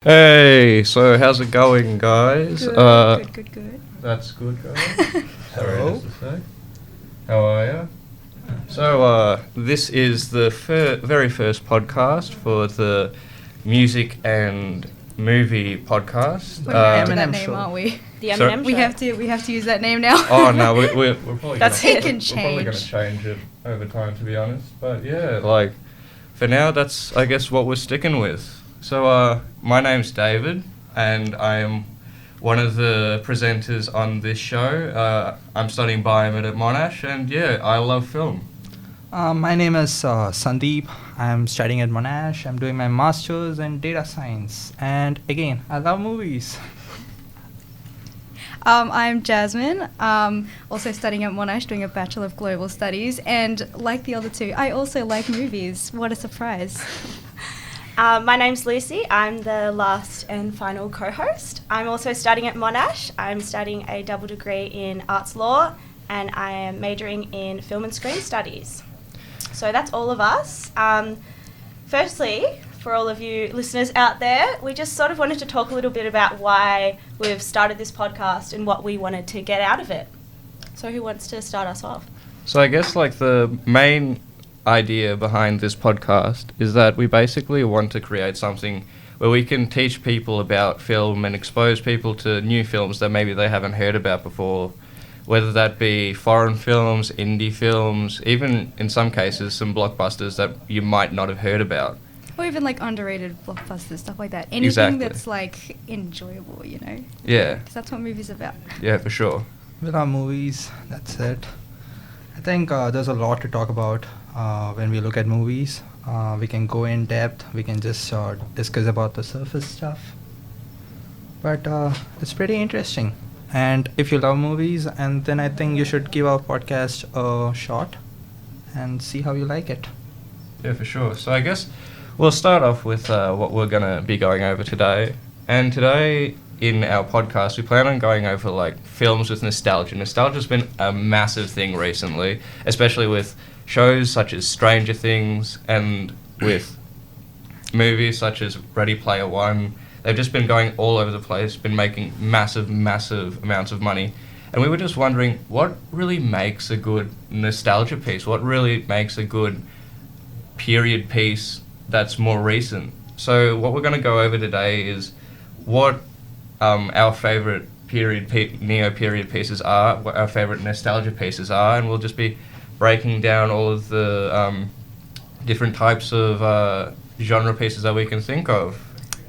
Hey, so how's it going, guys? Good. That's good, guys. Sorry, just a sec. How are you? So, this is the very first podcast for the music and movie podcast. We're married to that M&M name, show. aren't we? The Sorry? M&M show. We have to use that name now. Oh no, we're probably That's gonna, it. It can We're probably gonna change. change it over time, to be honest. But yeah, like for now, that's I guess what we're sticking with. So, my name's David, and I am one of the presenters on this show. I'm studying biomed at Monash, and yeah, I love film. My name is Sandeep. I'm studying at Monash. I'm doing my master's in data science. And again, I love movies. I'm Jasmine, also studying at Monash, doing a Bachelor of Global Studies, and like the other two, I also like movies. What a surprise. My name's Lucy. I'm the last and final co-host. I'm also studying at Monash. I'm studying a double degree in arts law, and I am majoring in film and screen studies. So that's all of us. Firstly, for all of you listeners out there, we just sort of wanted to talk a little bit about why we've started this podcast and what we wanted to get out of it. So who wants to start us off? So I guess like the main idea behind this podcast is that we basically want to create something where we can teach people about film and expose people to new films that maybe they haven't heard about before, whether that be foreign films, indie films, even in some cases some blockbusters that you might not have heard about. Or even like underrated blockbusters, stuff like that. Anything Exactly. that's like enjoyable, you know? Yeah, Because that's what movies are about. yeah, for sure. We love movies. That's it. I think there's a lot to talk about when we look at movies. We can go in depth. We can just discuss about the surface stuff. But it's pretty interesting. And if you love movies, and then I think you should give our podcast a shot and see how you like it. Yeah, for sure. So I guess we'll start off with what we're going to be going over today. And today in our podcast, we plan on going over like films with nostalgia. Nostalgia's been a massive thing recently, especially with shows such as Stranger Things and with movies such as Ready Player One. They've just been going all over the place, been making massive amounts of money. And we were just wondering, what really makes a good nostalgia piece? What really makes a good period piece that's more recent? So what we're going to go over today is what our favourite neo-period pieces are, what our favourite nostalgia pieces are, and we'll just be breaking down all of the different types of genre pieces that we can think of.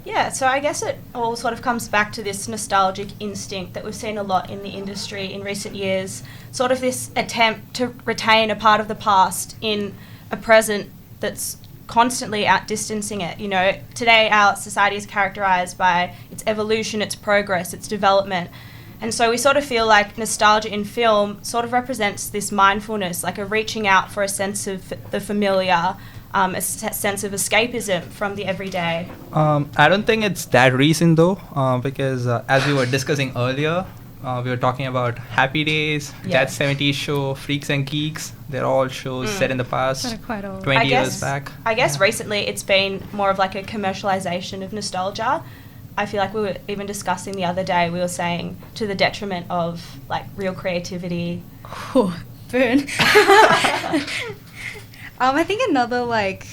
Yeah, so I guess it all sort of comes back to this nostalgic instinct that we've seen a lot in the industry in recent years, sort of this attempt to retain a part of the past in a present that's constantly outdistancing it. You know, today our society is characterised by its evolution, its progress, its development. And so we sort of feel like nostalgia in film sort of represents this mindfulness, like a reaching out for a sense of the familiar, a sense of escapism from the everyday. I don't think it's that recent though, because as we were discussing earlier, we were talking about Happy Days, Yeah. That 70s Show, Freaks and Geeks. They're all shows set in the past, That are quite old. 20 years back. I guess Yeah. recently it's been more of like a commercialization of nostalgia. I feel like we were even discussing the other day, we were saying to the detriment of like real creativity. Oh, burn. I think another like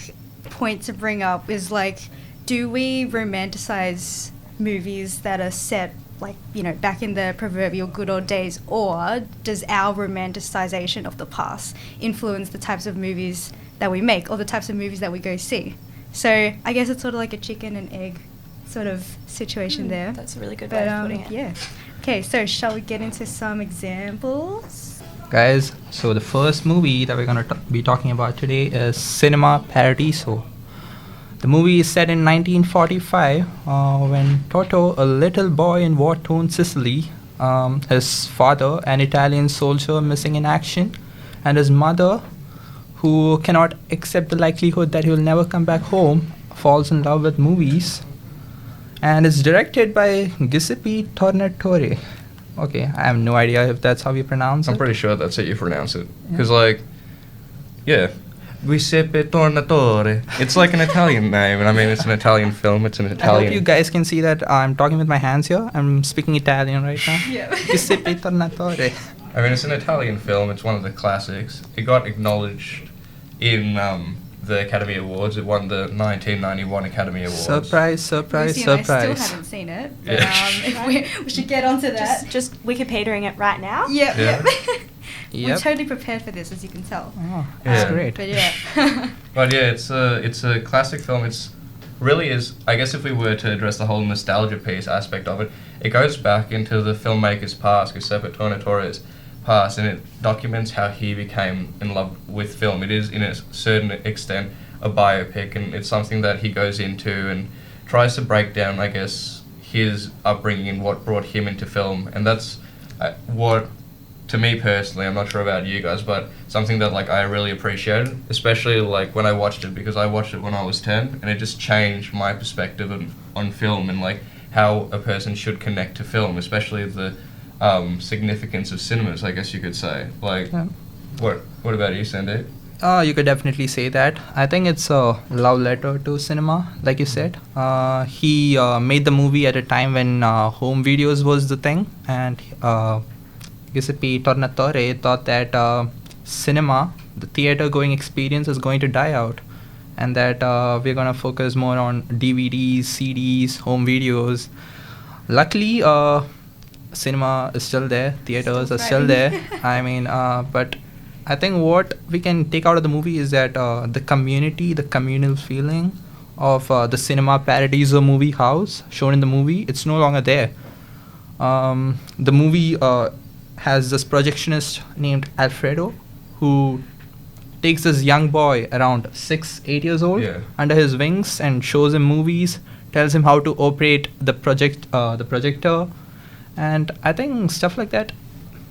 point to bring up is like, do we romanticize movies that are set like, you know, back in the proverbial good old days, or does our romanticization of the past influence the types of movies that we make or the types of movies that we go see? So I guess it's sort of like a chicken and egg sort of situation there. That's a really good way of putting it. Yeah. Okay, so shall we get into some examples? Guys, so the first movie that we're going to be talking about today is Cinema Paradiso. The movie is set in 1945 when Toto, a little boy in war-torn Sicily, his father, an Italian soldier missing in action, and his mother, who cannot accept the likelihood that he will never come back home, falls in love with movies. And it's directed by Giuseppe Tornatore. Okay, I have no idea if that's how you pronounce it. I'm pretty sure that's how you pronounce it. Because, like, yeah, Giuseppe Tornatore. It's like an Italian name, and I mean, it's an Italian film. It's an I hope Italian. you guys can see that I'm talking with my hands here. I'm speaking Italian right now. Yeah. Giuseppe Tornatore. I mean, it's an Italian film. It's one of the classics. It got acknowledged in the Academy Awards. It won the 1991 Academy Awards. Surprise, surprise, Lucy and I still surprise. haven't seen it. But, Yeah. if we should get onto that. Just Wikipediaing it right now. Yep, Yeah. yep. We're Yep. totally prepared for this, as you can tell. Oh, that's Yeah. great. But yeah. But yeah, it's a classic film. It's really is. I guess if we were to address the whole nostalgia piece aspect of it, it goes back into the filmmaker's past, Giuseppe Tornatore's past, and it documents how he became in love with film. It is, in a certain extent, a biopic, and it's something that he goes into and tries to break down, I guess, his upbringing and what brought him into film, and that's what. To me personally, I'm not sure about you guys, but something that like I really appreciated, especially like when I watched it, because I watched it when I was 10, and it just changed my perspective on film and like how a person should connect to film, especially the significance of cinemas, I guess you could say. Like, Yeah. what about you, Sandeep? You could definitely say that. I think it's a love letter to cinema, like you said. He made the movie at a time when home videos was the thing, and Giuseppe Tornatore thought that cinema, the theater-going experience, is going to die out, and that we're going to focus more on DVDs, CDs, home videos. Luckily, cinema is still there, theaters are still there. I mean, but I think what we can take out of the movie is that the community, the communal feeling of the cinema paradiso movie house shown in the movie, it's no longer there. The movie has this projectionist named Alfredo, who takes this young boy around 6-8 years old Yeah. under his wings and shows him movies, tells him how to operate the projector, and I think stuff like that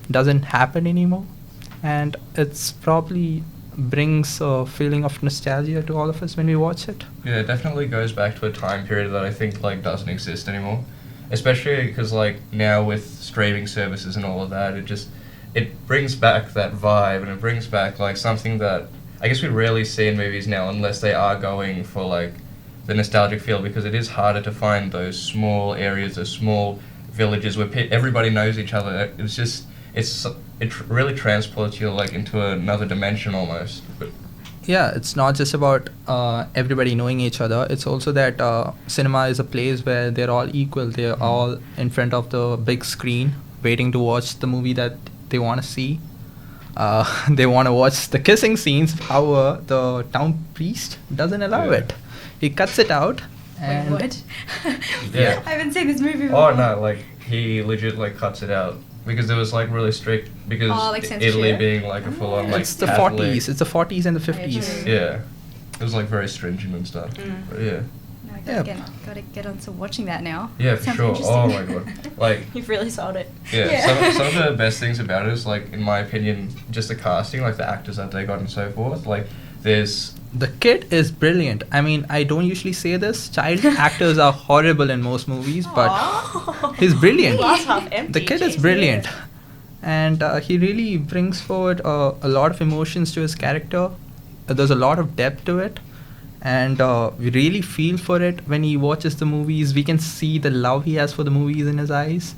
doesn't happen anymore, and it's probably brings a feeling of nostalgia to all of us when we watch it. Yeah, it definitely goes back to a time period that I think like doesn't exist anymore. Especially because like now with streaming services and all of that, it brings back that vibe, and it brings back like something that I guess we rarely see in movies now, unless they are going for like the nostalgic feel, because it is harder to find those small areas, those small villages where everybody knows each other. It really transports you like into another dimension almost. But Yeah, it's not just about everybody knowing each other. It's also that cinema is a place where they're all equal. They're all in front of the big screen, waiting to watch the movie that they want to see. They want to watch the kissing scenes. However, the town priest doesn't allow Yeah. it. He cuts it out. Wait, And what? Yeah. I haven't seen this movie before. oh no, like he legit like cuts it out because it was like really strict because Oh, like Italy censorship? being like a full on like it's the Catholic- 40s. It's the 40s and the Yeah, 50s. true. Yeah, it was like very stringent and stuff. But yeah, No, Yeah. gotta get on to watching that now. yeah, for Sounds sure. interesting. Oh my god, like You've really sold it. yeah, Yeah. some of the best things about it is like in my opinion, just the casting, like the actors that they got and so forth. Like there's The kid is brilliant. I mean, I don't usually say this. Child actors are horrible in most movies, but Aw. he's brilliant. Glass half empty. The kid is jeez. brilliant, and he really brings forward a lot of emotions to his character. There's a lot of depth to it, and we really feel for it when he watches the movies. We can see the love he has for the movies in his eyes,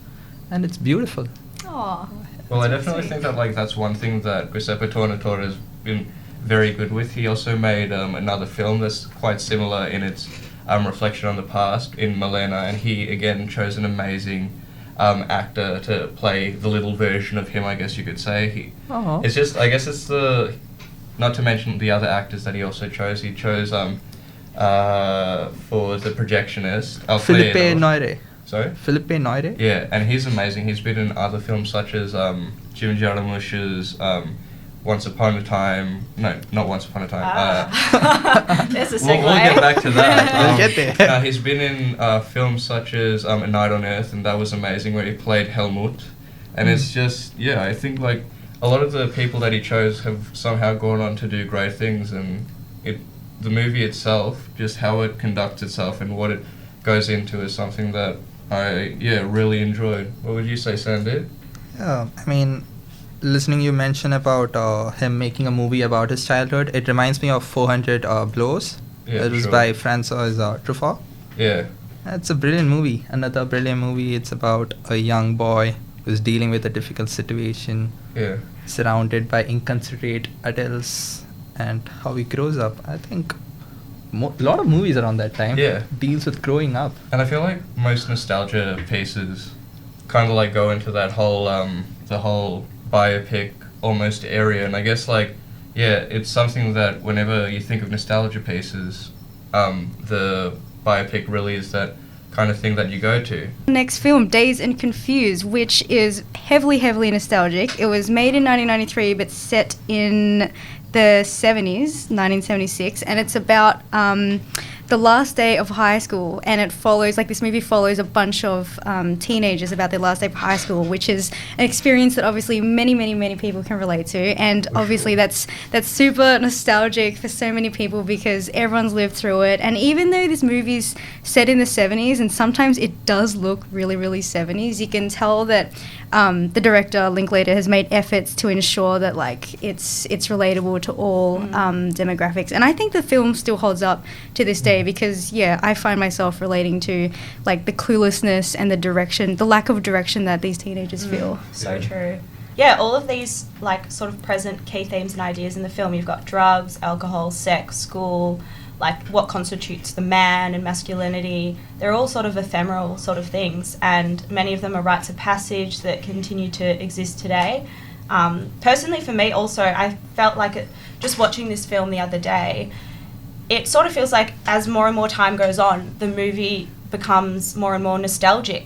and it's beautiful. Aw. well, I That's definitely sweet. think that like that's one thing that Giuseppe Tornatore has been very good with. He also made another film that's quite similar in its reflection on the past in Milena, and he again chose an amazing actor to play the little version of him, I guess you could say. Oh, It's just, I guess it's the, not to mention the other actors that he also chose. He chose for the projectionist, Philippe Alfredo. Noire. Sorry? Philippe Noire. Yeah, and he's amazing. He's been in other films such as Jim Jarmusch's Once Upon a Time. No, not Once Upon a Time. Ah. There's a segue. We'll get back to that. We'll get there. He's been in films such as A Night on Earth, and that was amazing, where he played Helmut. And it's just, yeah, I think like a lot of the people that he chose have somehow gone on to do great things, and the movie itself, just how it conducts itself and what it goes into, is something that I really enjoyed. What would you say, Sandeep? I mean, listening you mention about him making a movie about his childhood, it reminds me of 400 Blows. Yeah, It was sure. by Francois Truffaut. Yeah. It's a brilliant movie. Another brilliant movie. It's about a young boy who's dealing with a difficult situation, Yeah. surrounded by inconsiderate adults, and how he grows up. I think a lot of movies around that time Yeah. deals with growing up. And I feel like most nostalgia pieces kind of like go into that whole the whole biopic almost area, and I guess like it's something that whenever you think of nostalgia pieces, the biopic really is that kind of thing that you go to. Next film, Dazed and Confused, which is heavily nostalgic. It was made in 1993 but set in the 70s, 1976, and it's about the last day of high school, and it follows, like, this movie follows a bunch of teenagers about their last day of high school, which is an experience that obviously many people can relate to, and obviously that's super nostalgic for so many people because everyone's lived through it. And even though this movie's set in the 70s, and sometimes it does look really 70s, you can tell that the director Linklater has made efforts to ensure that like it's relatable to all demographics, and I think the film still holds up to this day because I find myself relating to like the cluelessness and the lack of direction that these teenagers feel. So Yeah. true. Yeah, all of these like sort of present key themes and ideas in the film. You've got drugs, alcohol, sex, school, like what constitutes the man and masculinity. They're all sort of ephemeral sort of things, and many of them are rites of passage that continue to exist today. Personally for me also, I felt like just watching this film the other day, it sort of feels like as more and more time goes on, the movie becomes more and more nostalgic.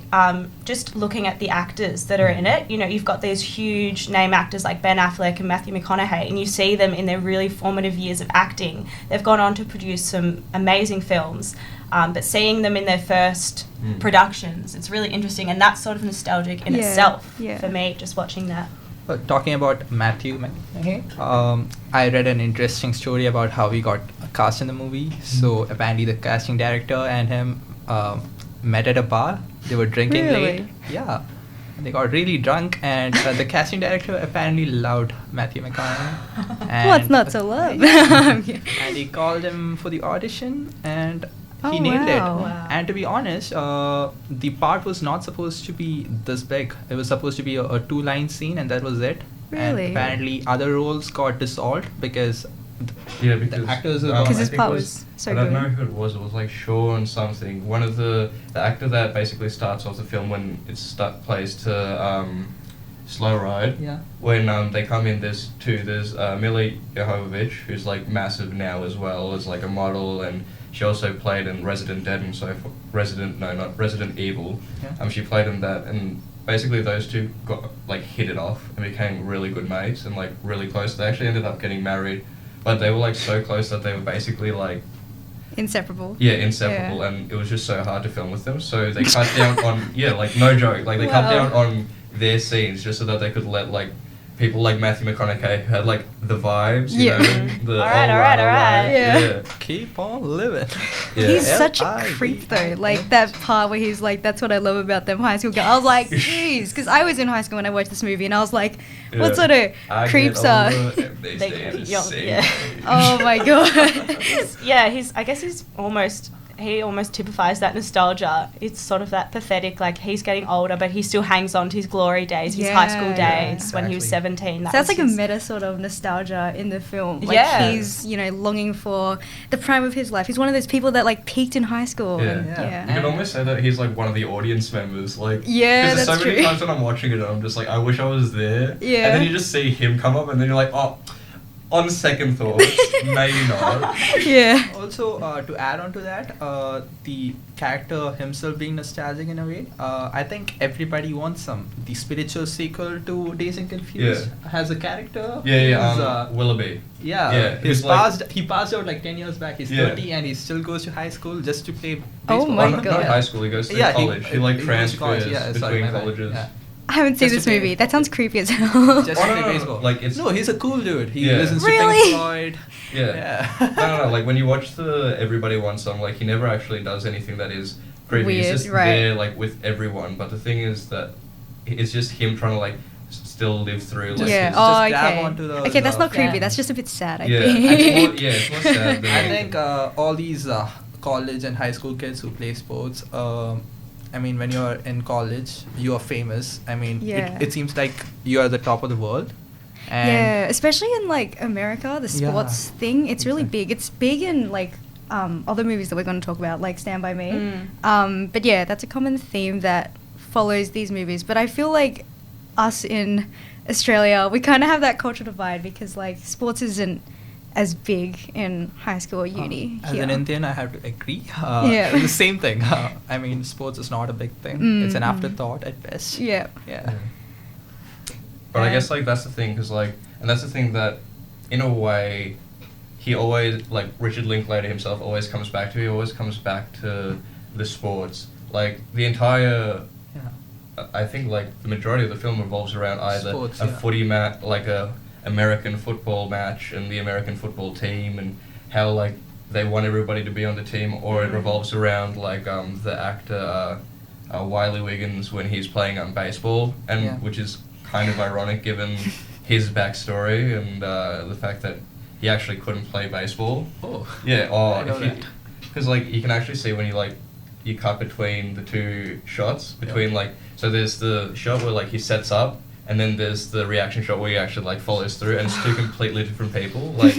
Just looking at the actors that are in it, you know, you've got these huge name actors like Ben Affleck and Matthew McConaughey, and you see them in their really formative years of acting. They've gone on to produce some amazing films, but seeing them in their first productions, it's really interesting, and that's sort of nostalgic in itself for me, just watching that. Talking about Matthew McConaughey, I read an interesting story about how he got cast in the movie. So apparently the casting director and him met at a bar. They were drinking late. Yeah. And they got really drunk, and the casting director apparently loved Matthew McConaughey. And What's not to love? and he called him for the audition, and he nailed it. Wow. And to be honest, the part was not supposed to be this big. It was supposed to be a 2-line scene, and that was it. Really? And apparently other roles got dissolved because Because the actors were Because I his think part it was so I don't know good. who it was. It was like Sean something. One of the actor that basically starts off the film when it plays to Slow Ride. Yeah. When they come in, there's Mila Jovovich, who's like massive now as well as like a model, and she also played in Resident Dead and so not Resident Evil. Yeah. She played in that, and basically those two got like hit it off and became really good mates and like really close. They actually ended up getting married, but they were like so close that they were basically like Inseparable. inseparable, Yeah. and it was just so hard to film with them. So they cut down on like no joke, like they cut Wow. down on their scenes just so that they could let like people like Matthew McConaughey who had like the vibes, you Yeah. know, the All right. Yeah. Keep on living. Yeah. He's such a L-I-V-I. creep though. Like that part where he's like, "That's what I love about them high school girls." I was like, "Jeez," because I was in high school when I watched this movie, and I was like, "What Yeah. sort of I creeps get are?" older and they They stay get the young, same yeah. age. Oh my god. I guess he almost typifies that nostalgia. It's sort of that pathetic, like he's getting older, but he still hangs on to his glory days, his high school Yeah. days when he was Exactly. 17. That's like a his- meta sort of nostalgia in the film. Like Yeah. he's, longing for the prime of his life. He's one of those people that like peaked in high school. Yeah. And, Yeah. You could almost say that he's like one of the audience members, like Yeah, 'cause there's that's so many true. times when I'm watching it, and I'm just like, I wish I was there. Yeah. And then you just see him come up, and then you're like, oh, on second thoughts, maybe not. Yeah. Also, to add on to that, the character himself being nostalgic in a way, I think everybody wants some. The spiritual sequel to Dazed and Confused has a character. Yeah, who's, Willoughby. Yeah, who's he passed out like 10 years back. He's Yeah. 30 and he still goes to high school just to play Oh baseball. my Not God. high school, he goes to Yeah, college. He like goes to college, transfers sorry, between my bad. colleges. Yeah. I haven't seen Just this to play- movie. That sounds creepy as hell. Just Oh, to no, play no, no, baseball. like, it's- No, he's a cool dude. He Yeah. listens to Really? Pink Floyd. Yeah. No, like when you watch the Everybody Wants song, like he never actually does anything that is creepy. Weird, He's just right. there like with everyone. But the thing is that it's just him trying to like still live through. Like, Yeah. his- Oh, grab okay. onto those, Okay, that's not creepy. Yeah. That's just a bit sad. I yeah, think. it's more sad than I anything. think all these college and high school kids who play sports, I mean, when you're in college, you are famous. I mean, Yeah. it seems like you are the top of the world. And Yeah, especially in like America, the sports thing, it's really exactly. big. It's big in like other movies that we're going to talk about, like Stand By Me. Mm. But yeah, that's a common theme that follows these movies. But I feel like us in Australia, we kind of have that cultural divide because like sports isn't as big in high school or uni. As here. an Indian, I have to agree. Yeah. It's the same thing. I mean, sports is not a big thing. It's an afterthought at best. Yeah. Yeah. But I guess like that's the thing, because like, and that's the thing that, in a way, he always like Richard Linklater himself always comes back to. He always comes back to the sports. Like the entire, Yeah. I think like the majority of the film revolves around either Sports, a yeah. footy match, like a American football match, and the American football team, and how like they want everybody to be on the team, or it revolves around like the actor Wiley Wiggins when he's playing baseball, and Yeah. which is kind of ironic given his backstory and the fact that he actually couldn't play baseball. Oh. Yeah, I know that. because like you can actually see when you cut between the two shots between like, so there's the shot where like he sets up, and then there's the reaction shot where he actually like follows through, and it's two completely different people. Like,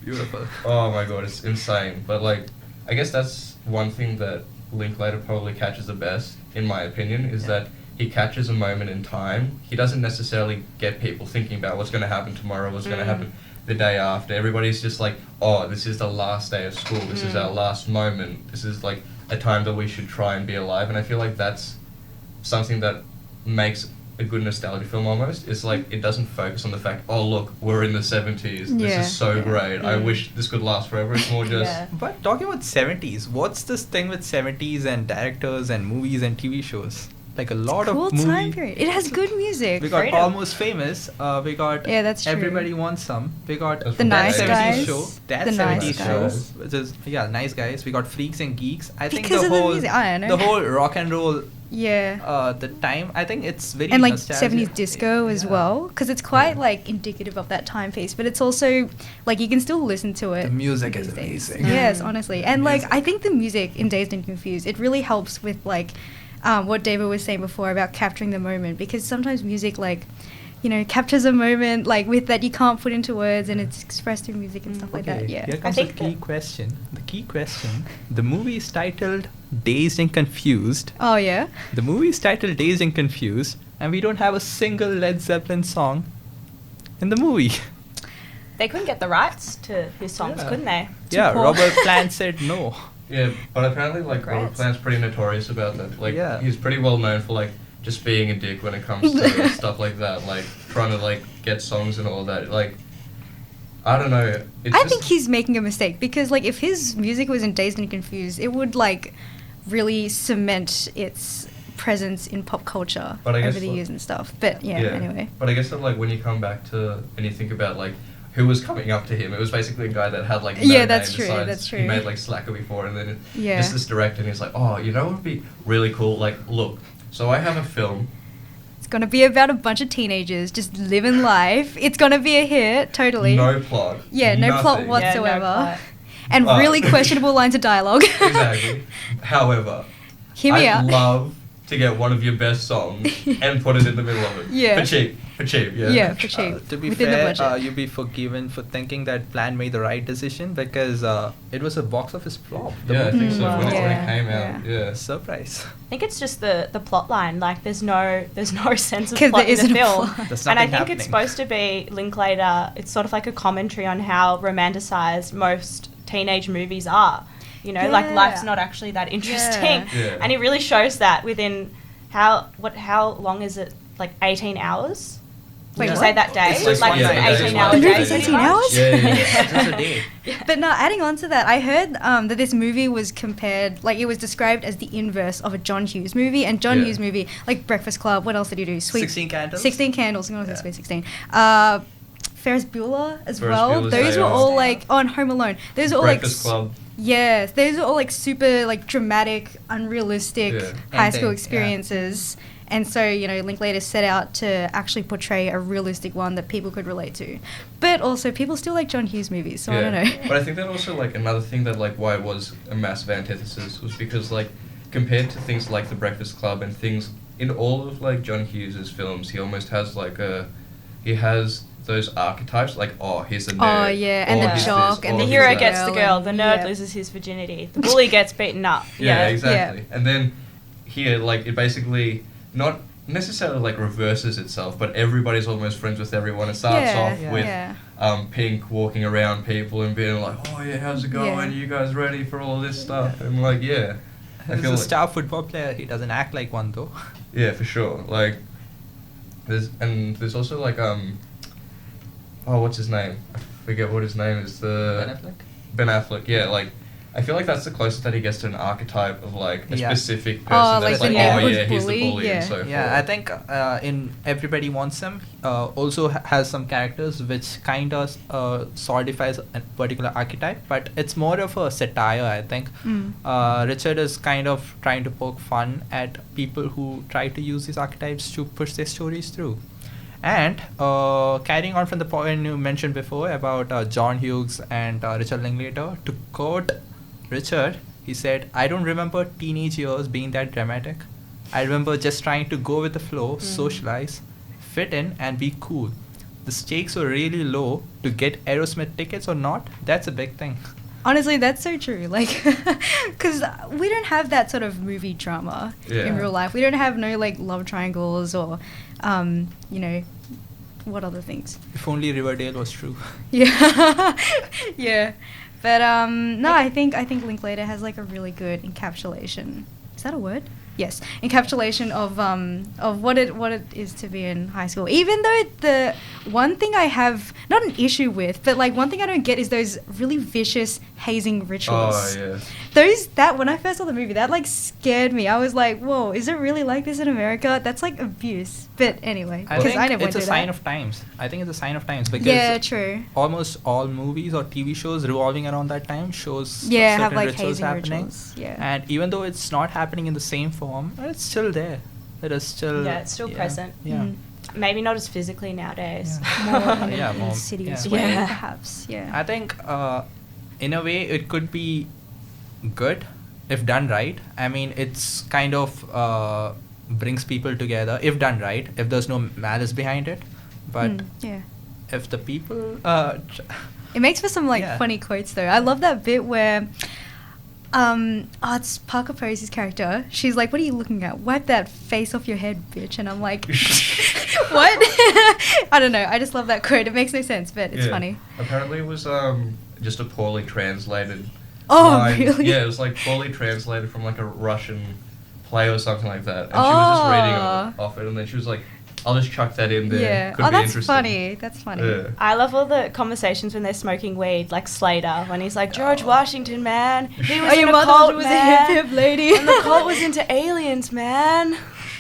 Beautiful. oh my god, it's insane. But like, I guess that's one thing that Linklater probably catches the best, in my opinion, is Yeah. that he catches a moment in time. He doesn't necessarily get people thinking about what's going to happen tomorrow, what's going to happen the day after. Everybody's just like, oh, this is the last day of school. This is our last moment. This is like a time that we should try and be alive. And I feel like that's something that makes a good nostalgia film almost. It's like it doesn't focus on the fact, oh look, we're in the 70s. This Yeah. is so great. I wish this could last forever. It's more just Yeah. But talking about 70s, what's this thing with 70s and directors and movies and TV shows? Like a lot Cool of movies. time period. It has good music. We got Freedom. Almost Famous. We got Yeah, that's true. Everybody Wants Some. We got The That Nice 70s Guys. show. That The 70s Nice show, Guys. which is Nice Guys. We got Freaks and Geeks. I think Because the of the whole music, I don't know. the whole rock and roll Yeah. the time. I think it's very And like nostalgic. 70s disco as Yeah. well, because it's quite like indicative of that time piece, but it's also like you can still listen to it. The music is these days. amazing. Yes, honestly. And like Music. I think the music in Dazed and Confused, it really helps with like what David was saying before about capturing the moment, because sometimes music like, you know, captures a moment like with that you can't put into words, and it's expressed through music and stuff like that. Yeah. Here comes the think key that- question. The key question. The movie is titled Dazed and Confused. Oh yeah. The movie is titled Dazed and Confused, and we don't have a single Led Zeppelin song in the movie. They couldn't get the rights to his songs, Yeah. couldn't they? Yeah, poor. Robert Plant said no. yeah. But apparently like Robert Congrats. Plant's pretty notorious about that. Like Yeah. he's pretty well known for like just being a dick when it comes to stuff like that. Like trying to like get songs and all that. Like I don't know. It's I just, think he's making a mistake, because like if his music was in Dazed and Confused, it would like really cement its presence in pop culture But I over guess, the like- years and stuff. But yeah, anyway. But I guess that like when you come back to and you think about like who was coming up to him, it was basically a guy that had like no Yeah, that's name true, besides that's He true. made like Slacker before, and then Yeah. just this director, and he's like, oh, you know what would be really cool? Like, look, so I have a film. It's gonna be about a bunch of teenagers just living life. It's gonna be a hit, totally. No plot. Yeah, no plot nothing. whatsoever. plot. And really questionable lines of dialogue. Exactly. However, Hear me I'd out. love to get one of your best songs and put it in the middle of it. Yeah. For cheap. For cheap, yeah. Yeah, for cheap. To be within the fair, budget. you'll be forgiven for thinking that Plan made the right decision, because it was a box office flop. The Yeah, I movie think so. Wow. When it Yeah, came out, yeah. Surprise. I think it's just the plot line. Like there's no sense of 'Cause plot there in the isn't a film. plot. There's And I nothing think it's happening. supposed to be Linklater. It's sort of like a commentary on how romanticized most teenage movies are. You know, like Yeah. life's not actually that interesting. Yeah. And it really shows that within how long is it? Like 18 hours? Wait, Would you what? say that day? It's like it's one an day. 18 It's hour one day. day. It's pretty 18 much. hours? Yeah, yeah, It's just a day. But no, adding on to that, I heard that this movie was compared, like it was described as the inverse of a John Hughes movie. And John Yeah. Hughes movie, like Breakfast Club, what else did he do? 16 Candles? 16 Candles, I'm going to Yeah. say 16. Ferris Bueller as Ferris well. Bueller's Those Day were Off. all like, on Home Alone. Those were all like, Breakfast Club. Yes, those are all like super like dramatic, unrealistic Yeah. high school Ending, yeah. experiences. And so, Linklater set out to actually portray a realistic one that people could relate to. But also, people still like John Hughes movies, so I don't know. But I think that also, like, another thing that, like, why it was a massive antithesis was because, like, compared to things like The Breakfast Club and things in all of, like, John Hughes's films, he almost has, like, he has those archetypes, like, oh, here's the nerd. Oh, yeah, and or the here's jock, this, and or The he's hero here's that. gets the girl, the nerd Yeah. loses his virginity, the bully gets beaten up. Yeah, exactly. And then here, like, it basically not necessarily like reverses itself, but everybody's almost friends with everyone. It starts off Yeah. with Yeah. Pink walking around people and being like, "Oh yeah, how's it going? Yeah. You guys ready for all this stuff?" And like, yeah, I He's feel a like, star football player. He doesn't act like one though. yeah, for sure. Like, there's also like oh, what's his name? I forget what his name is. Ben Affleck. Yeah, like. I feel like that's the closest that he gets to an archetype of like a Yeah. specific person Oh, that's like like, the oh neighborhood yeah, he's the bully, bully yeah. and so forth. Yeah, I think in Everybody Wants Him also has some characters which kind of solidifies a particular archetype, but it's more of a satire, I think. Richard is kind of trying to poke fun at people who try to use these archetypes to push their stories through. And carrying on from the point you mentioned before about John Hughes and Richard Linklater, to quote Richard, he said, "I don't remember teenage years being that dramatic. I remember just trying to go with the flow, socialize, fit in, and be cool. The stakes were really low. To get Aerosmith tickets or not, that's a big thing." Honestly, that's so true. Like, because we don't have that sort of movie drama Yeah. in real life. We don't have no like love triangles or, what other things? If only Riverdale was true. Yeah, yeah. But no, I think Linklater has like a really good encapsulation. Is that a word? Yes, encapsulation of what it is to be in high school. Even though the one thing I have not an issue with, but like one thing I don't get is those really vicious hazing rituals. Oh yeah. When I first saw the movie, that like scared me. I was like, whoa, is it really like this in America? That's like abuse. But anyway, I because think I never went it's a through sign that. of times. I think it's a sign of times because Yeah, true. almost all movies or TV shows revolving around that time shows Yeah, certain have like rituals hazing happening. rituals. Yeah. And even though it's not happening in the same form, it's still there. It is still. Yeah, it's still present. Yeah. Mm. Maybe not as physically nowadays. Yeah. More in Yeah, a more, serious yeah. way, Yeah. perhaps. Yeah. I think, in a way, it could be good if done right. I mean, it's kind of brings people together if done right. If there's no malice behind it, but yeah. if the people. It makes for some like Yeah. funny quotes though. I love that bit where it's Parker Posey's character. She's like, "What are you looking at? Wipe that face off your head, bitch." And I'm like, "What?" I don't know. I just love that quote. It makes no sense, but it's Yeah. funny. Apparently it was just a poorly translated Oh, line. really? Yeah, it was like poorly translated from like a Russian play or something like that. And she was just reading off it, and then she was like, "I'll just chuck that in there. Yeah. Could Oh, be that's interesting." funny. That's funny. Yeah. I love all the conversations when they're smoking weed, like Slater, when he's like, "George Washington, man. He was Oh, in your a mother cult, was man. a hip lady. And the cult was into aliens, man."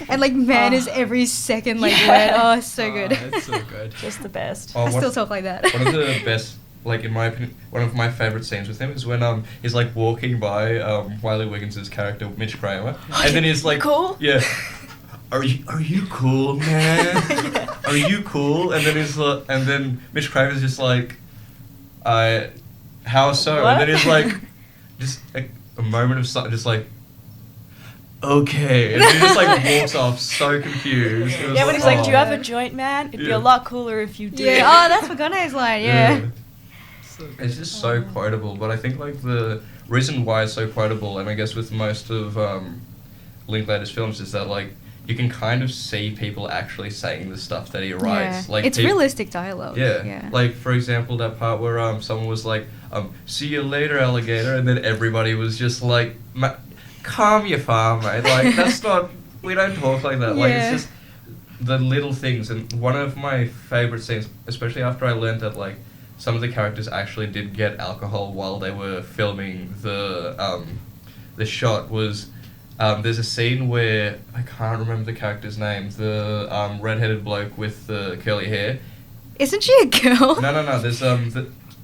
And like, man Oh. is every second like Yeah. word. Oh, so good. It's so good. Just the best. Oh, I still talk like that. One of the best, like in my opinion, one of my favorite scenes with him is when he's like walking by Wiley Wiggins' character Mitch Kramer, and then he's like, Cool? Yeah. Are you cool, man? Are you cool? And then and then Mitch Kramer's just like, how so? What? And then he's like, just a moment of silence, just like, okay, and he just like walks off so confused. It was Yeah, when he's like, "Do you oh. have a joint, man? It'd be Yeah. a lot cooler if you did." Yeah. Oh, that's McConaughey's line. Yeah. It's just so quotable, but I think like the reason why it's so quotable, and I guess with most of Linklater's films, is that like you can kind of see people actually saying the stuff that he writes. Yeah. Like it's peop- realistic dialogue. Yeah. Yeah. Like for example, that part where someone was like, "See you later, alligator," and then everybody was just like, "Calm your farm, mate. Like that's not. We don't talk like that. Like Yeah. it's just the little things." And one of my favorite scenes, especially after I learned that like some of the characters actually did get alcohol while they were filming the shot, was there's a scene where I can't remember the character's name, the redheaded bloke with the curly hair. Isn't she a girl? No. There's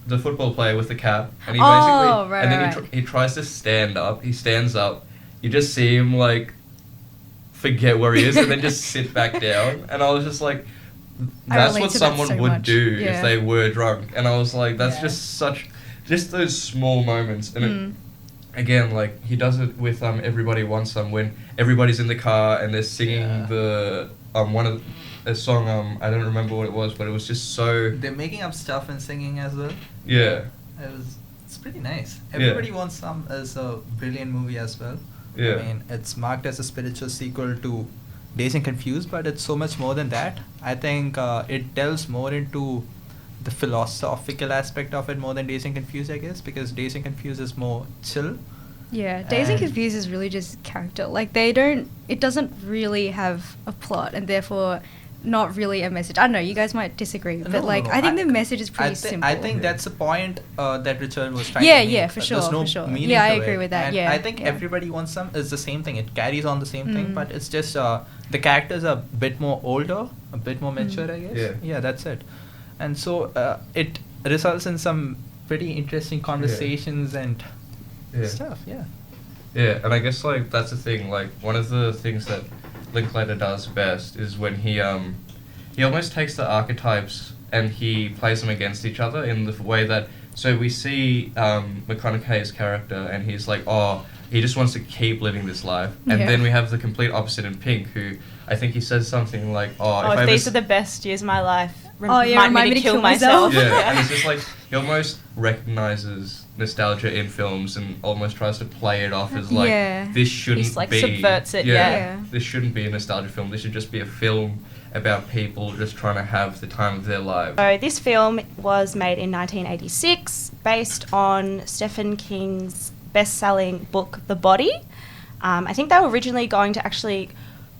the football player with the cap, and he Oh, basically, right, and then right. he tries to stand up. He stands up. You just see him like forget where he is, and then just sit back down. And I was just like, I that's relate what to that someone so would much. do Yeah. if they were drunk. And I was like, that's Yeah. just those small moments. And Mm. again, like he does it with Everybody Wants Some, when everybody's in the car and they're singing Yeah. the one of a song, I don't remember what it was, but it was just so, They're making up stuff and singing as well. yeah, It's pretty nice. Yeah. Everybody Wants Some is a brilliant movie as well. yeah. I mean, it's marked as a spiritual sequel to Dazed and Confused, but it's so much more than that. I think it delves more into the philosophical aspect of it more than Dazed and Confused, I guess, because Dazed and Confused is more chill. Yeah, Dazed and And- Confused is really just character. Like it doesn't really have a plot, and therefore not really a message. I don't know, you guys might disagree, but No, like no, I think the message is pretty I simple. think that's the point that Richard was trying Yeah, to make. yeah, for that sure, There's no for sure. meaning Yeah, I to agree it. with that, And yeah, I think yeah. Everybody Wants Some is the same thing. It carries on the same thing, Mm. but it's just the characters are a bit more older, a bit more mature, I guess. Yeah. Yeah, that's it. And so it results in some pretty interesting conversations and Yeah. stuff. Yeah. Yeah, and I guess like that's the thing. Like one of the things that Linklater does best is when he almost takes the archetypes and he plays them against each other in the way that, so we see McConaughey's character and he's like, oh, he just wants to keep living this life, and Yeah. then we have the complete opposite in Pink, who I think he says something like, Oh, if I if these ever are the best years of my life, Oh, yeah, remind me to kill myself. yeah, and it's just like he almost recognizes nostalgia in films and almost tries to play it off as like, Yeah. this shouldn't Just, like, be, subverts it, yeah. this shouldn't be a nostalgia film. This should just be a film about people just trying to have the time of their lives. So this film was made in 1986, based on Stephen King's best-selling book, The Body. I think they were originally going to actually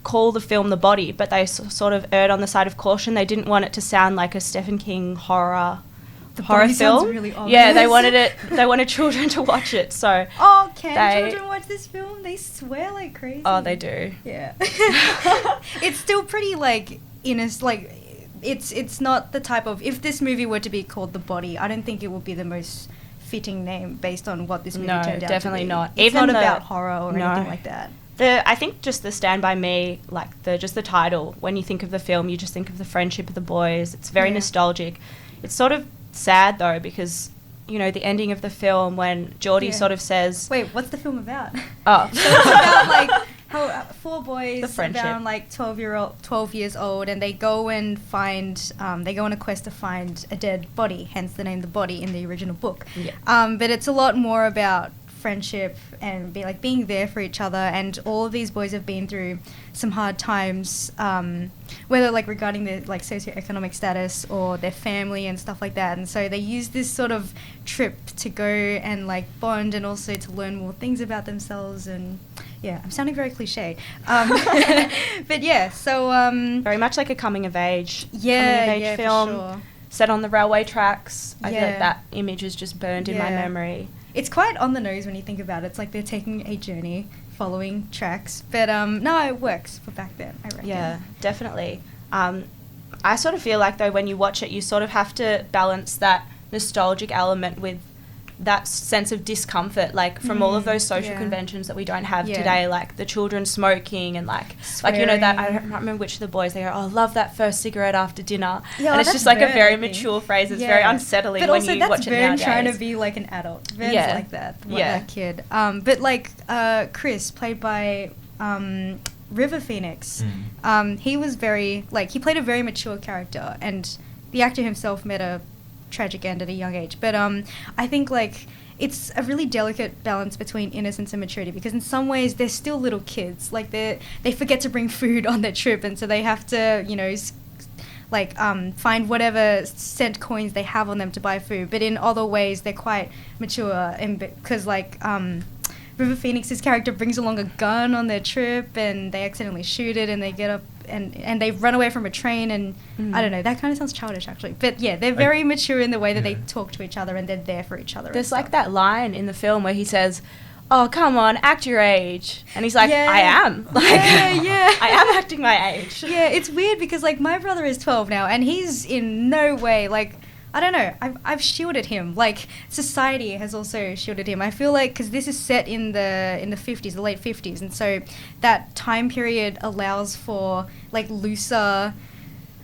call the film The Body, but they sort of erred on the side of caution. They didn't want it to sound like a Stephen King horror Body sounds film. really Yeah, they ominous. wanted children to watch it. So Oh, can They- children watch this film? They swear like crazy. oh, they do. Yeah. It's still pretty like like it's not the type of, if this movie were to be called The Body, I don't think it would be the most fitting name based on what this movie No, turned out definitely to be. not. It's Even not the- about horror or No. anything like that. I think just the Stand By Me, like just the title, when you think of the film, you just think of the friendship of the boys. It's very Yeah. nostalgic. It's sort of sad though, because the ending of the film when Geordie Yeah. sort of says, Wait, what's the film about? "Oh, So it's about like how four The boys friendship. around like 12 years old, and they go and find they go on a quest to find a dead body, hence the name The Body in the original book. Yeah. But it's a lot more about friendship and being there for each other, and all of these boys have been through some hard times, whether like regarding their like socioeconomic status or their family and stuff like that, and so they use this sort of trip to go and like bond and also to learn more things about themselves. And yeah, I'm sounding very cliche, but yeah, so very much like a coming of age yeah, film for sure. set on the railway tracks." I feel Yeah. like that image is just burned in my Yeah. memory. It's quite on the nose when you think about it. It's like they're taking a journey, following tracks. But no, it works for back then, I reckon. Yeah, definitely. I sort of feel like, though, when you watch it, you sort of have to balance that nostalgic element with that sense of discomfort, like from all of those social yeah. conventions that we don't have Yeah. today, like the children smoking and that Swearing. I don't remember which of the boys, they go, "Oh, love that first cigarette after dinner," Yeah, and it's that's just like a Vern, very I think. mature phrase. It's Yeah. very unsettling But when also you that's watch it Vern nowadays. trying to be like an adult. Vern's Yeah. like that. Yeah. That kid. But like Chris, played by River Phoenix, he was very he played a very mature character, and the actor himself met a tragic end at a young age. But I think it's a really delicate balance between innocence and maturity, because in some ways they're still little kids. Like they forget to bring food on their trip, and so they have to find whatever cent coins they have on them to buy food. But in other ways they're quite mature, and because River Phoenix's character brings along a gun on their trip, and they accidentally shoot it, and they get up and they run away from a train, and I don't know, that kind of sounds childish actually, but yeah, they're very mature in the way that they talk to each other, and they're there for each other. There's like that line in the film where he says, "Oh, come on, act your age," and he's like, Yeah. "I am, yeah. I am acting my age." Yeah, it's weird because my brother is 12 now, and he's in no way I don't know. I've shielded him. Like society has also shielded him. I feel like because this is set in the 50s, the late 50s, and so that time period allows for like looser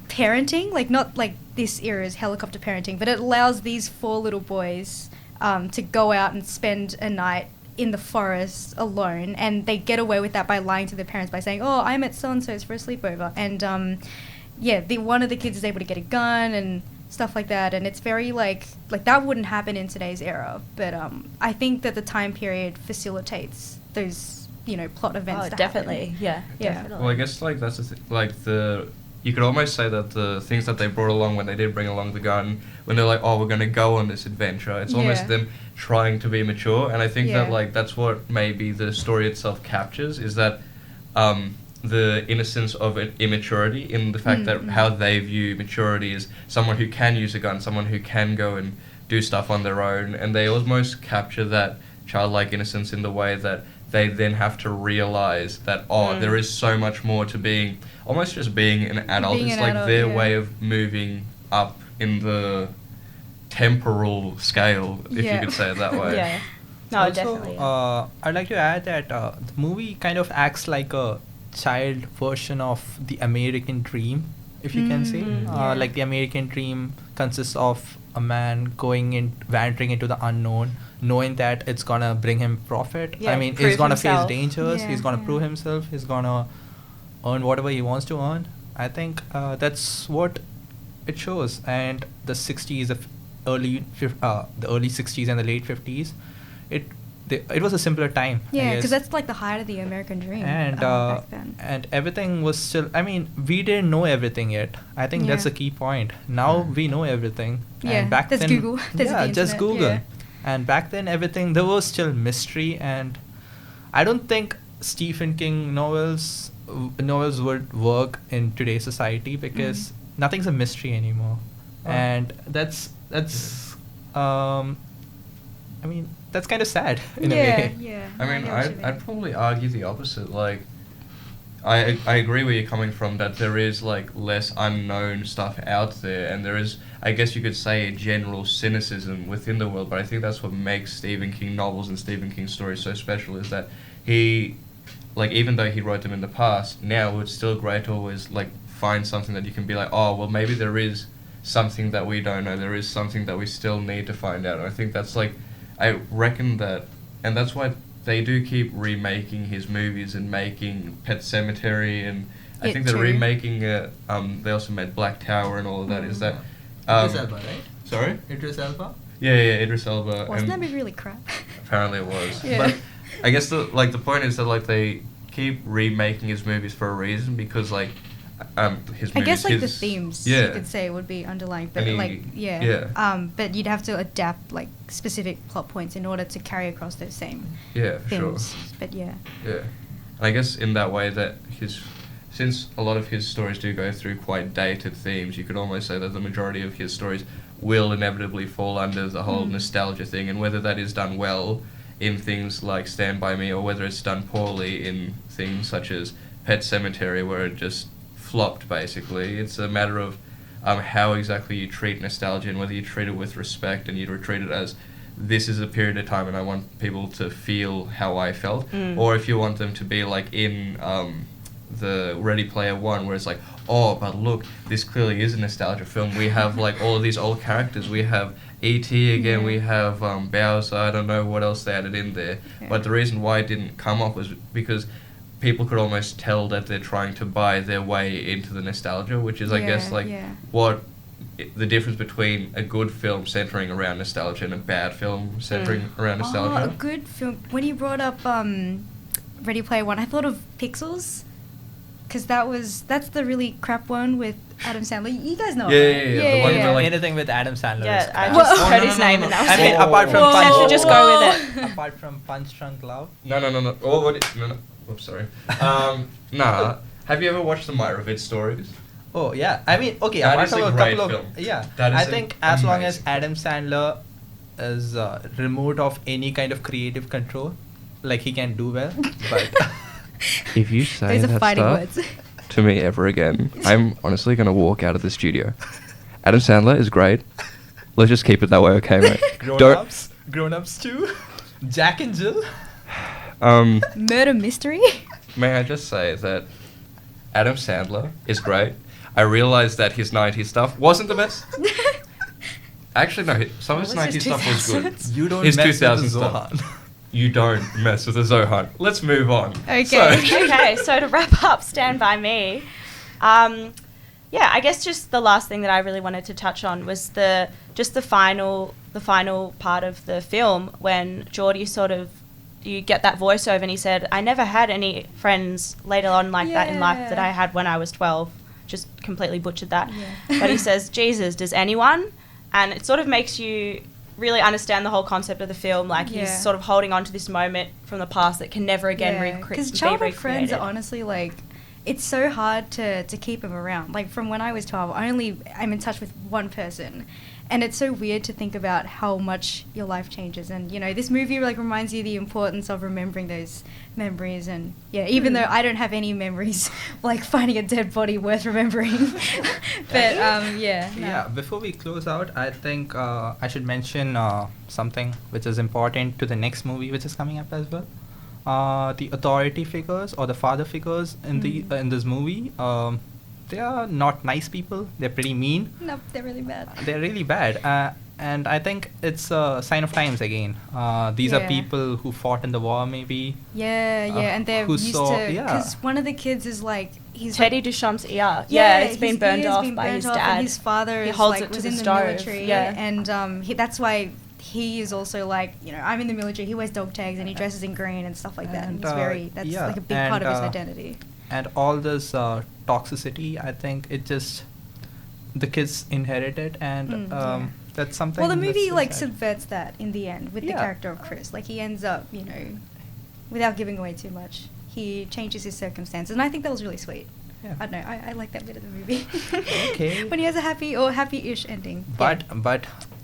parenting. Like not like this era's helicopter parenting, but it allows these 4 little boys to go out and spend a night in the forest alone, and they get away with that by lying to their parents by saying, "Oh, I'm at so and so's for a sleepover," and one of the kids is able to get a gun and stuff like that, and it's very like that wouldn't happen in today's era, but I think that the time period facilitates those plot events. Definitely, yeah, definitely. Well, I guess like that's you could almost say that the things that they brought along when they did bring along the gun, when they're like, oh, we're going to go on this adventure, it's almost them trying to be mature, and I think that like that's what maybe the story itself captures, is that the innocence of immaturity, in the fact that how they view maturity is someone who can use a gun, someone who can go and do stuff on their own, and they almost capture that childlike innocence in the way that they then have to realize that there is so much more to being almost just being an adult. It's like their way of moving up in the temporal scale, if you could say it that way. Yeah. No, Also, definitely. I'd like to add that the movie kind of acts like a child version of the American dream, if you can say. Like the American dream consists of a man wandering into the unknown, knowing that it's gonna bring him profit. Yeah, I mean, prove he's gonna himself. face dangers. Yeah, He's gonna yeah. prove himself. He's gonna earn whatever he wants to earn. I think that's what it shows. And the 60s, the early 60s and the late 50s, it was a simpler time. I Yeah, guess. because that's like the height of the American dream. And back then. and everything was still. I mean, we didn't know everything yet. I think that's Yeah. the key point. Now we know everything. Yeah, and back there's then, Google. There's yeah, the just internet, Google. yeah. And back then, everything there was still mystery, and I don't think Stephen King novels would work in today's society because nothing's a mystery anymore, and that's I mean, that's kind of sad in a way. Yeah. I mean, get what you mean. I'd probably argue the opposite. Like, I agree where you're coming from, that there is like less unknown stuff out there, and there is, I guess you could say, a general cynicism within the world. But I think that's what makes Stephen King novels and Stephen King stories so special, is that he, like, even though he wrote them in the past, now it's still great to always like find something that you can be like, oh, well, maybe there is something that we don't know. There is something that we still need to find out. And I think that's like, I reckon that, and that's why they do keep remaking his movies and making Pet Sematary, and I It think they're too. remaking they also made Black Tower and all of that. Is that Idris Elba, right? sorry? Idris Elba. Yeah, Idris Elba. Wasn't and that movie really crap? apparently it was. Yeah. But I guess the point is that like they keep remaking his movies for a reason, because like his movies. I guess like the his- themes yeah. you could say would be underlying, but And he- like yeah. but you'd have to adapt like specific plot points in order to carry across those same Yeah, for sure. themes. But yeah. Yeah, and I guess in that way that since a lot of his stories do go through quite dated themes, you could almost say that the majority of his stories will inevitably fall under the whole nostalgia thing, and whether that is done well in things like Stand By Me, or whether it's done poorly in things such as Pet Sematary, where it just flopped basically. It's a matter of how exactly you treat nostalgia, and whether you treat it with respect and you treat it as, this is a period of time and I want people to feel how I felt, or if you want them to be like in the Ready Player One, where it's like, oh, but look, this clearly is a nostalgia film. We have like all of these old characters. We have E.T. again. We have Bowser. I don't know what else they added in there. Yeah. But the reason why it didn't come up was because people could almost tell that they're trying to buy their way into the nostalgia, which is, I guess, like what the difference between a good film centering around nostalgia and a bad film centering around nostalgia. Oh, a good film. When you brought up Ready Player One, I thought of Pixels, because that's the really crap one with Adam Sandler. You guys know Yeah, it, yeah, right? the one where, like- Anything with Adam Sandler. Yeah, is I crap. just Well- heard Oh, his no, name no, and no. that was I mean, it. apart from Whoa. Punch, Let's just go with it. apart from Punch Drunk Love. No. Oh, what? No. Oops, sorry. Nah. Have you ever watched the Myrovid stories? Oh yeah, I mean, okay. That apart is from a a great couple of film. yeah, That is I an think as long as amazing Adam Sandler is removed of any kind of creative control, like he can do well. But If you say Those are fighting words. to me ever again, I'm honestly going to walk out of the studio. Adam Sandler is great. let's just keep it that way, okay, mate? Grown-ups too. Jack and Jill. Murder mystery. May I just say that Adam Sandler is great. I realized that his 90s stuff wasn't the best. Actually, no, some of his Well, it's 90s just stuff was good. 2000s. You don't His mess with the 2000s Zohan. stuff. You don't mess with the Zohan. Let's move on. Okay. Okay, so to wrap up Stand By Me, yeah, I guess just the last thing that I really wanted to touch on was the final part of the film when Geordie you get that voiceover and he said, I never had any friends later on like that in life that I had when I was 12. Just completely butchered that. Yeah. But he says, Jesus, does anyone? And it sort of makes you really understand the whole concept of the film. Like he's sort of holding on to this moment from the past that can never again be recreated. Because childhood friends are honestly like, it's so hard to keep them around. Like from when I was 12, I'm in touch with one person. And it's so weird to think about how much your life changes. And, you know, this movie like reminds you the importance of remembering those memories. And, yeah, even though I don't have any memories, like finding a dead body worth remembering. But, yeah. No. Yeah, before we close out, I think I should mention something which is important to the next movie which is coming up as well. The authority figures or the father figures in in this movie, they are not nice people. They're pretty mean. Nope, they're really bad. They're really bad. And I think it's a sign of times again. These are people who fought in the war, maybe. Yeah, and they're who used saw- to... yeah. Because one of the kids is like... He's Teddy like, Duchamp's ear. Yeah, it's been his burned ear's off been by burnt his off, dad. and his father He is holds like, it to was the in the stove, military. yeah. And that's why he is also like, you know, I'm in the military. He wears dog tags and he dresses in green and stuff like that. And that's like a big part of his identity. And all this toxicity, I think the kids inherit it, and that's something. Well, the movie that's like sad. subverts that in the end with the character of Chris. Like he ends up, you know, without giving away too much, he changes his circumstances, and I think that was really sweet. Yeah. I don't know. I like that bit of the movie. Okay. When he has a happy-ish ending. But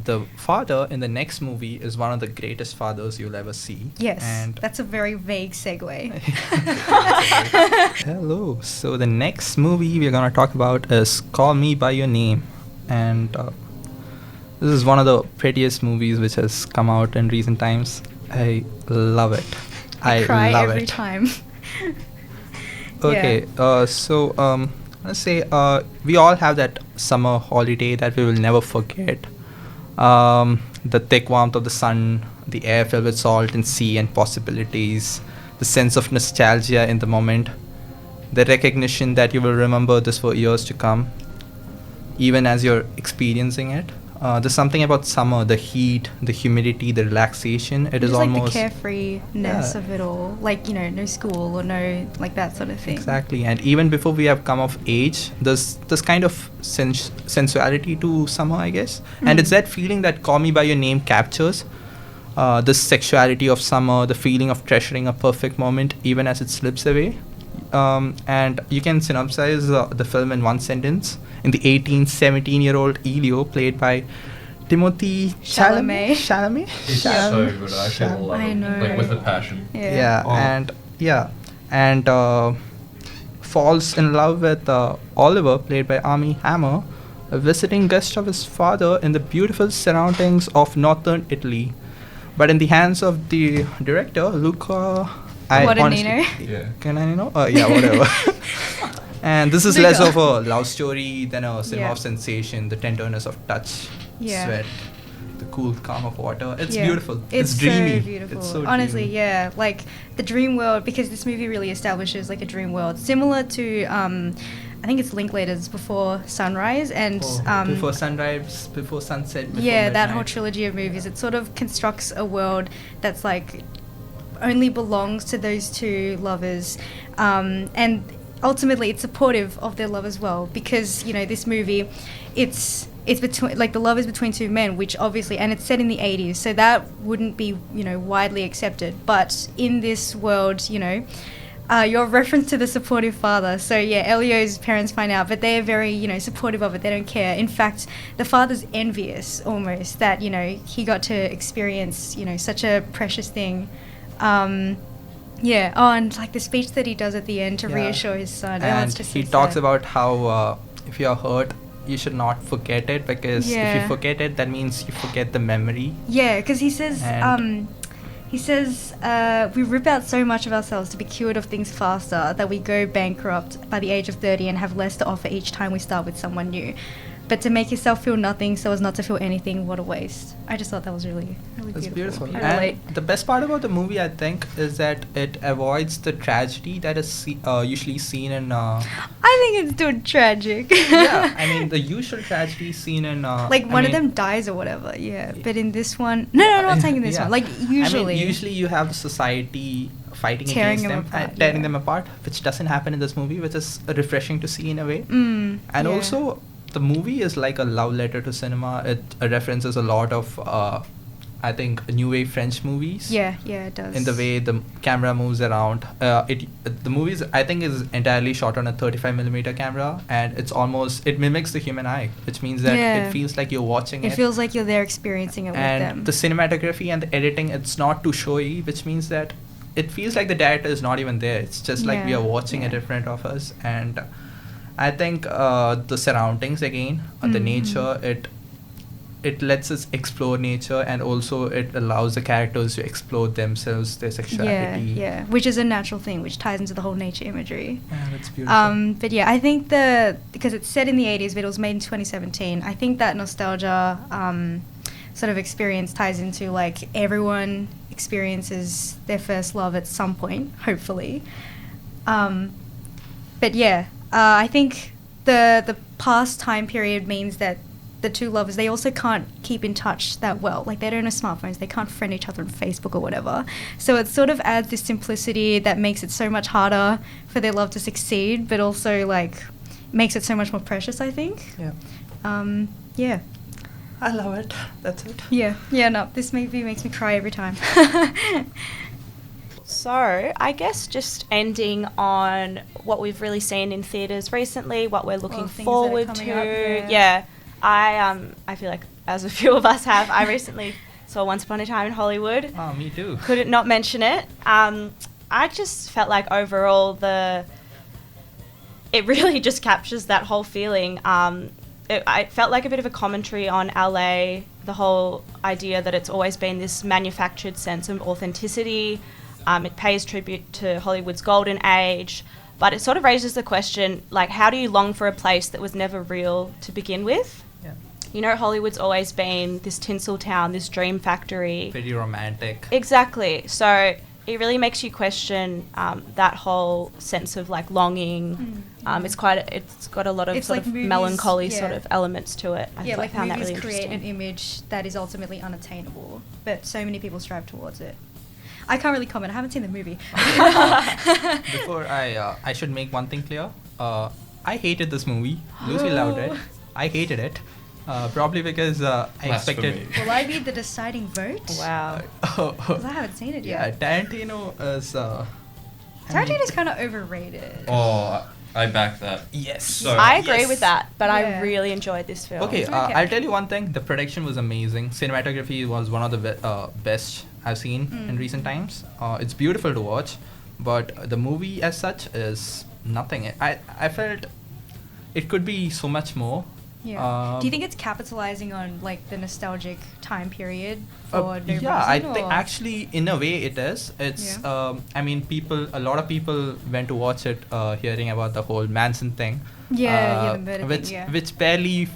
the father in the next movie is one of the greatest fathers you'll ever see. Yes. And That's a very vague segue. Hello. So the next movie we're gonna talk about is Call Me by Your Name, and this is one of the prettiest movies which has come out in recent times. I love it. I cry love every it. time. Okay, so let's say we all have that summer holiday that we will never forget. The thick warmth of the sun, the air filled with salt and sea and possibilities, the sense of nostalgia in the moment, the recognition that you will remember this for years to come, even as you're experiencing it. There's something about summer, the heat, the humidity, the relaxation. It is just almost like the carefreeness of it all. Like, you know, no school or no, like that sort of thing. Exactly. And even before we have come of age, there's this kind of sensuality to summer, I guess. And it's that feeling that Call Me By Your Name captures. This sexuality of summer, the feeling of treasuring a perfect moment even as it slips away. And you can synopsize the film in one sentence. In the 17-year-old Elio, played by Timothy Chalamet. Chalamet? He's so good. I actually love I him. know. Like with a passion. Yeah. And falls in love with Oliver, played by Armie Hammer, a visiting guest of his father in the beautiful surroundings of northern Italy. But in the hands of the director, Luca... Guadagnino. Yeah. Can I know? Yeah, whatever. And this is less of a love story than a cinema of sensation, the tenderness of touch, sweat, the cool calm of water. It's beautiful. It's dreamy. So beautiful. It's so Honestly, dreamy. like the dream world, because this movie really establishes like a dream world similar to I think it's Linklaters Before Sunrise and Before Sunrise, Before Sunset. Before that midnight. whole trilogy of movies. It sort of constructs a world that's like only belongs to those two lovers, and ultimately it's supportive of their love as well, because you know this movie, it's between like the love is between two men, which obviously, and it's set in the 80s, so that wouldn't be, you know, widely accepted. But in this world, you know, your reference to the supportive father. So yeah, Elio's parents find out, but they're very, you know, supportive of it. They don't care. In fact, the father's envious almost that, you know, he got to experience, you know, such a precious thing. And like the speech that he does at the end to reassure his son. And he talks about how if you're hurt, you should not forget it, because if Yeah. you forget it, that means you forget the memory. Yeah, because he says, And- we rip out so much of ourselves to be cured of things faster that we go bankrupt by the age of 30 and have less to offer each time we start with someone new. But to make yourself feel nothing so as not to feel anything, what a waste. I just thought that was really, really It's beautiful. beautiful. I relate. And the best part about the movie, I think, is that it avoids the tragedy that is usually seen in. I think it's too tragic. Yeah, I mean the usual tragedy seen in. Like one of them dies or whatever, yeah. But in this one, no, I'm not saying in this Yeah. one. Like usually. I mean, usually you have the society fighting Tearing against them them, apart, and tearing yeah. them apart, which doesn't happen in this movie, which is refreshing to see in a way. Mm, And yeah. also, the movie is like a love letter to cinema. It references a lot of, I think, new wave French movies. Yeah, it does. In the way the camera moves around. The movie I think is entirely shot on a 35mm camera, and it mimics the human eye, which means that Yeah. it feels like you're watching it. It feels like you're there experiencing it with them. And the cinematography and the editing, it's not too showy, which means that it feels like the director is not even there. It's just like we Yeah, are watching it yeah. in front of us. And I think the surroundings again, the Mhm. nature, it lets us explore nature, and also it allows the characters to explore themselves, their sexuality. Yeah, which is a natural thing, which ties into the whole nature imagery. Yeah, that's beautiful. But yeah, I think because it's set in the 80s, but it was made in 2017, I think that nostalgia sort of experience ties into like everyone experiences their first love at some point, hopefully. But yeah, I think the past time period means that the two lovers, they also can't keep in touch that well. Like, they don't have smartphones, they can't friend each other on Facebook or whatever. So it sort of adds this simplicity that makes it so much harder for their love to succeed, but also, like, makes it so much more precious, I think. Yeah. Yeah. I love it. That's it. Yeah, no, this movie makes me cry every time. So, I guess just ending on what we've really seen in theatres recently, what we're looking things that are forward to. coming up, yeah. Yeah. I feel like, as a few of us have, I recently saw Once Upon a Time in Hollywood. Oh, me too. Couldn't not mention it. I just felt like overall it really just captures that whole feeling. I felt like a bit of a commentary on LA, the whole idea that it's always been this manufactured sense of authenticity. It pays tribute to Hollywood's golden age, but it sort of raises the question, like, how do you long for a place that was never real to begin with? Yeah. You know, Hollywood's always been this tinsel town, this dream factory. Very romantic. Exactly. So it really makes you question that whole sense of like longing. It's got a lot of It's sort like of movies, melancholy yeah. sort of elements to it. Yeah, like found that movies really create an interesting. image that is ultimately unattainable, but so many people strive towards it. I can't really comment. I haven't seen the movie. Before I should make one thing clear. I hated this movie. Lucy loved it. I hated it. Probably because I expected. Blasphemy. Will I be the deciding vote? Wow. Because I haven't seen it Yeah, yet. Tarantino is. Tarantino's kind of overrated. Oh, I back that. Yes. So- I agree Yes. with that, but Yeah. I really enjoyed this film. Okay, Okay. I'll tell you one thing. The production was amazing. Cinematography was one of the best I've seen in recent times. It's beautiful to watch, but the movie as such is nothing. I felt it could be so much more. Yeah. Do you think it's capitalizing on like the nostalgic time period for no reason? Yeah, I think or- actually in a way it is. It's Yeah. I mean a lot of people went to watch it hearing about the whole Manson thing. Yeah, the murder which thing, yeah. which barely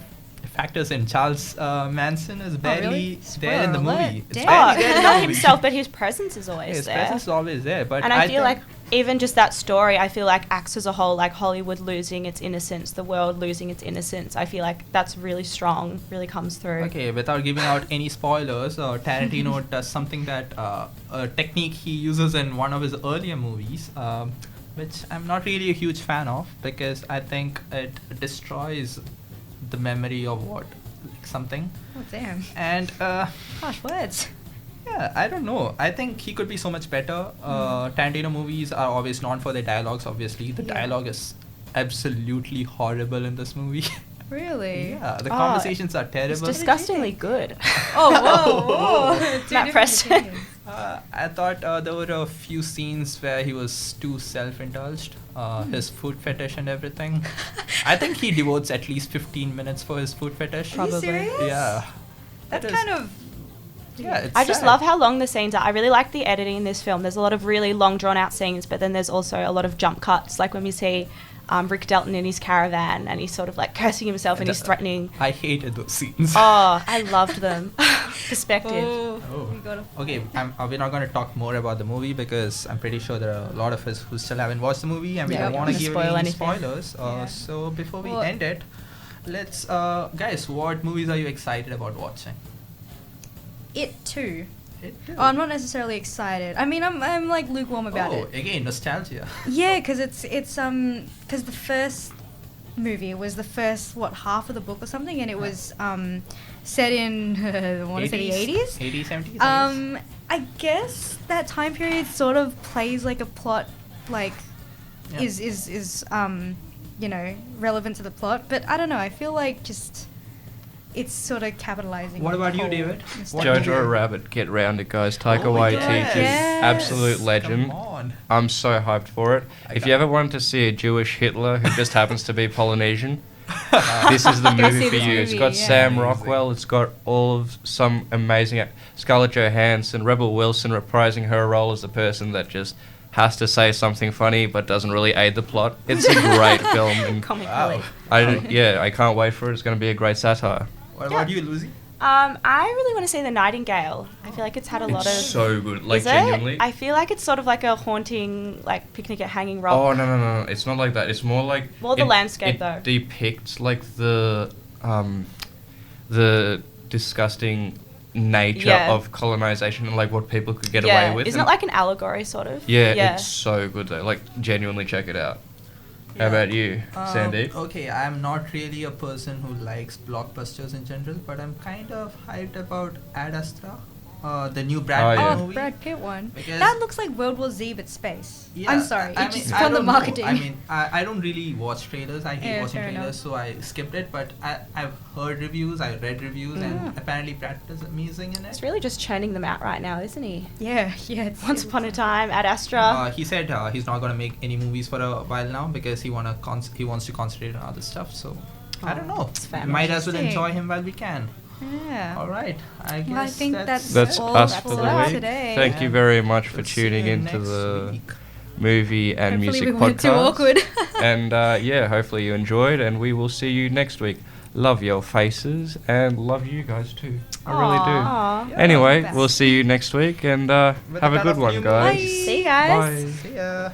factors in. Charles Manson is barely really? there in the Spoiler movie. alert. It's Damn. barely there in the Not movie. himself, but his presence is always His there. presence is always there, but And I feel think- like even just that story, I feel like acts as a whole, like Hollywood losing its innocence, the world losing its innocence. I feel like that's really strong, really comes through. Okay, without giving out any spoilers, Tarantino does something that a technique he uses in one of his earlier movies, which I'm not really a huge fan of because I think it destroys the memory of something. Oh damn! And Harsh words. yeah, I don't know. I think he could be so much better. Tarantino movies are always known for their dialogues. Obviously, the Yeah. dialogue is absolutely horrible in this movie. Really? Yeah, the Oh, conversations are It's terrible. disgustingly good. Oh whoa! Two Matt different Preston. opinions. I thought there were a few scenes where he was too self-indulged. His food fetish and everything. I think he devotes at least 15 minutes for his food fetish. Are you Probably. serious? Yeah. That's That is- kind of. Yeah, it's I just sad. love how long the scenes are. I really like the editing in this film. There's a lot of really long, drawn-out scenes, but then there's also a lot of jump cuts, like when we see Rick Dalton in his caravan and he's sort of like cursing himself and he's threatening. I hated those scenes. Oh, I loved them. Perspective. Oh. You gotta. Okay, we're not going to talk more about the movie because I'm pretty sure there are a lot of us who still haven't watched the movie and we Yeah, don't we want to don't give wanna any spoil anything. spoilers. Yeah. So before we Well- end it, let's, guys, what movies are you excited about watching? It too. It Oh, I'm not necessarily excited. I mean, I'm like lukewarm about it. Again, nostalgia. Yeah, because because the first movie was the first half of the book or something, and it was set in I want to say the 80s. 80s, 70s. I guess. I guess that time period sort of plays like a plot, like Yeah. is relevant to the plot. But I don't know. I feel like just it's sort of capitalizing. What on about the you, whole David? nostalgia. What Jojo Rabbit, get round it, guys. Taika Oh, Waititi, yes. Yes. absolute legend. Come on. I'm so hyped for it. I If got you it. ever wanted to see a Jewish Hitler who just happens to be Polynesian, this is the Go movie see for this you. It's movie, got yeah. Sam Amazing. Rockwell. It's got all of some amazing Scarlett Johansson, Rebel Wilson reprising her role as the person that just has to say something funny but doesn't really aid the plot. It's a great film. And Comic Wow. relief. I can't wait for it. It's going to be a great satire. What about you, Lucy? I really want to see The Nightingale. I feel like it's had a lot of. It's so good. Like, Is it? genuinely. I feel like it's sort of like a haunting, like picnic at Hanging Rock. Oh no! It's not like that. It's more like More the landscape, though. It depicts like the disgusting nature Yeah. of colonization and like what people could get yeah. away with. Isn't and- it like an allegory, sort of? Yeah, it's so good though. Like, genuinely check it out. How about you, Sandeep? Okay, I'm not really a person who likes blockbusters in general, but I'm kind of hyped about Ad Astra, the new Brad Oh, Pitt yeah. Oh, movie. Brad Pitt one. Because- that looks like World War Z but space. Yeah, I'm sorry. I It's mean, just I from the don't know. marketing. I mean, I don't really watch trailers. I hate Yeah, watching fair trailers, enough. so I skipped it. But I've heard reviews, I read reviews, Mm. and apparently Brad Pitt is amazing in It's it. really just churning them out right now, isn't he? yeah. It's, Once upon a time, Ad Astra. He said he's not gonna make any movies for a while now because he wants to concentrate on other stuff. So I don't know. it's fair. Might as well Interesting. enjoy him while we can. Yeah. All right. I guess Well, I think that's That's all us that's for the all week. today. Thank you And very much for we'll see tuning you into next the week. movie and Hopefully music we podcast. weren't too awkward. And hopefully you enjoyed, and we will see you next week. Love your faces and love you guys too. I really do. Aw. Yeah. Anyway, Best. we'll see you next week, and With have a a ton good of one, new guys. movies. See you guys. Bye. See ya.